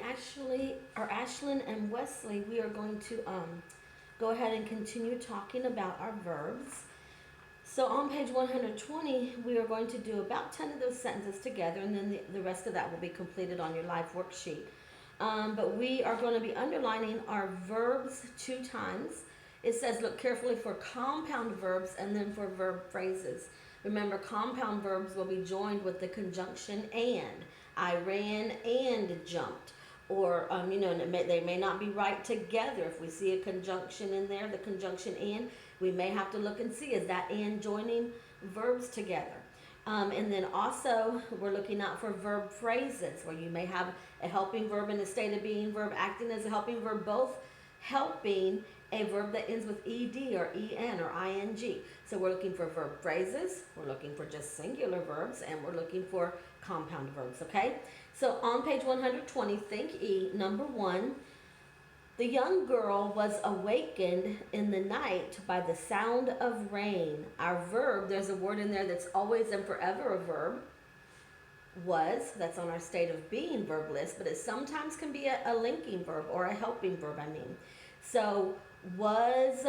Ashlyn and Wesley, we are going to go ahead and continue talking about our verbs. So on page 120, we are going to do about 10 of those sentences together, and then the rest of that will be completed on your live worksheet. But we are going to be underlining our verbs 2 times. It says look carefully for compound verbs and then for verb phrases. Remember, compound verbs will be joined with the conjunction and. I ran and jumped. Or, they may not be right together. If we see a conjunction in there, the conjunction and, we may have to look and see, is that and joining verbs together? And then also, we're looking out for verb phrases, where you may have a helping verb in a state of being, verb acting as a helping verb, both helping a verb that ends with ed or en or ing. So we're looking for verb phrases, we're looking for just singular verbs, and we're looking for compound verbs, okay? So on page 120, think E, number 1, the young girl was awakened in the night by the sound of rain. Our verb, there's a word in there that's always and forever a verb. Was, that's on our state of being verb list, but it sometimes can be a linking verb or a helping verb, So was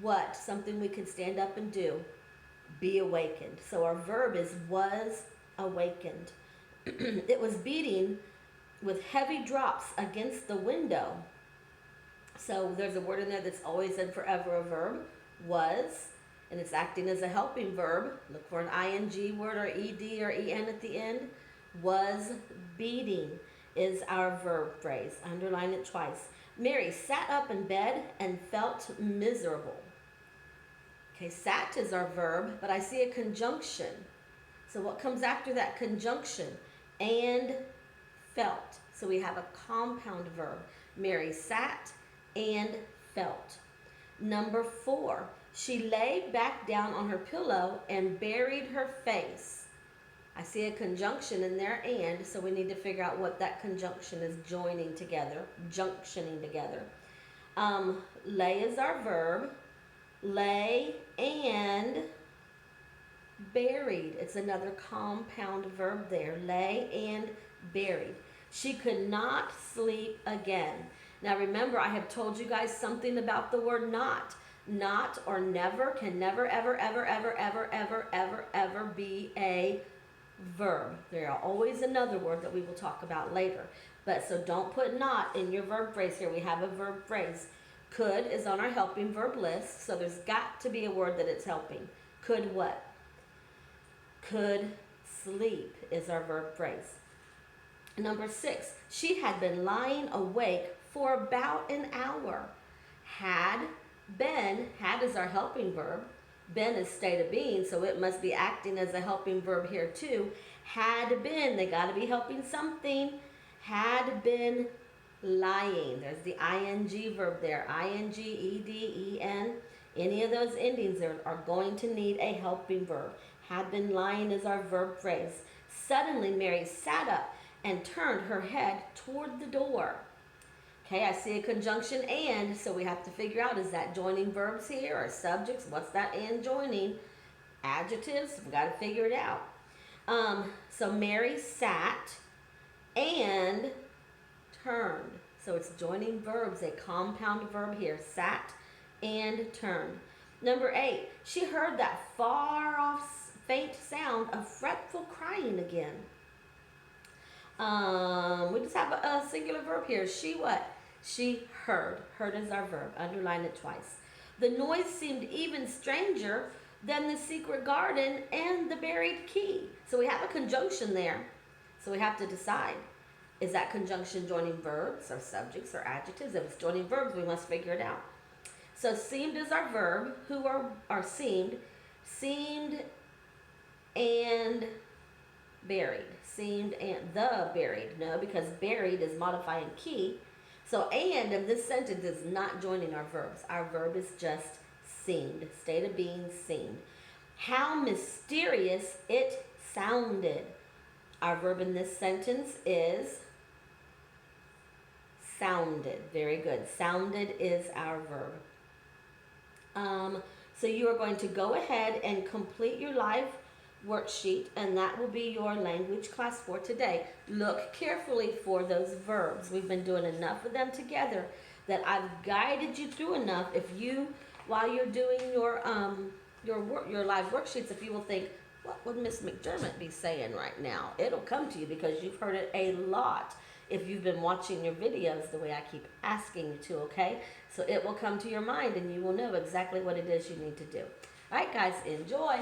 what? Something we can stand up and do. Be awakened. So our verb is was awakened. It was beating with heavy drops against the window. So there's a word in there that's always and forever a verb, was, and it's acting as a helping verb. Look for an ing word or ed or en at the end. Was beating is our verb phrase. Underline it twice. Mary sat up in bed and felt miserable. Okay, sat is our verb, but I see a conjunction. So what comes after that conjunction? And felt. So we have a compound verb. Mary sat and felt. Number 4, she lay back down on her pillow and buried her face. I see a conjunction in there, and, so we need to figure out what that conjunction is joining together, junctioning together. Lay is our verb. Lay and buried. It's another compound verb there. Lay and buried. She could not sleep again. Now remember, I have told you guys something about the word not. Not or never can never, ever, ever, ever, ever, ever, ever, ever be a verb. There are always another word that we will talk about later. But so don't put not in your verb phrase here. We have a verb phrase. Could is on our helping verb list, so there's got to be a word that it's helping. Could what? Could sleep is our verb phrase. Number 6, she had been lying awake for about an hour. Had been, had is our helping verb. Been is state of being, so it must be acting as a helping verb here too. Had been, they got to be helping something. Had been lying. There's the ing verb there. Ing, ed, en. Any of those endings are going to need a helping verb. Had been lying is our verb phrase. Suddenly Mary sat up and turned her head toward the door. Okay, I see a conjunction and, so we have to figure out, is that joining verbs here or subjects? What's that and joining? Adjectives, we've got to figure it out. So Mary sat and turned. So it's joining verbs, a compound verb here. Sat and turned. Number 8, she heard that far off faint sound of fretful crying again. We just have a singular verb here. She what? She heard. Heard is our verb. Underline it twice. The noise seemed even stranger than the secret garden and the buried key. So we have a conjunction there. So we have to decide. Is that conjunction joining verbs or subjects or adjectives? If it's joining verbs, we must figure it out. So seemed is our verb. Who are seemed? Seemed and buried. Seemed and the buried. No, because buried is modifying key. So and in this sentence is not joining our verbs. Our verb is just seemed. State of being seemed. How mysterious it sounded. Our verb in this sentence is sounded. Very good. Sounded is our verb. So you are going to go ahead and complete your live worksheet, and that will be your language class for today. Look carefully for those verbs. We've been doing enough of them together that I've guided you through enough. If you, while you're doing your live worksheets, if you will think, what would Miss McDermott be saying right now? It'll come to you because you've heard it a lot if you've been watching your videos the way I keep asking you to, okay? So it will come to your mind and you will know exactly what it is you need to do. All right, guys, enjoy.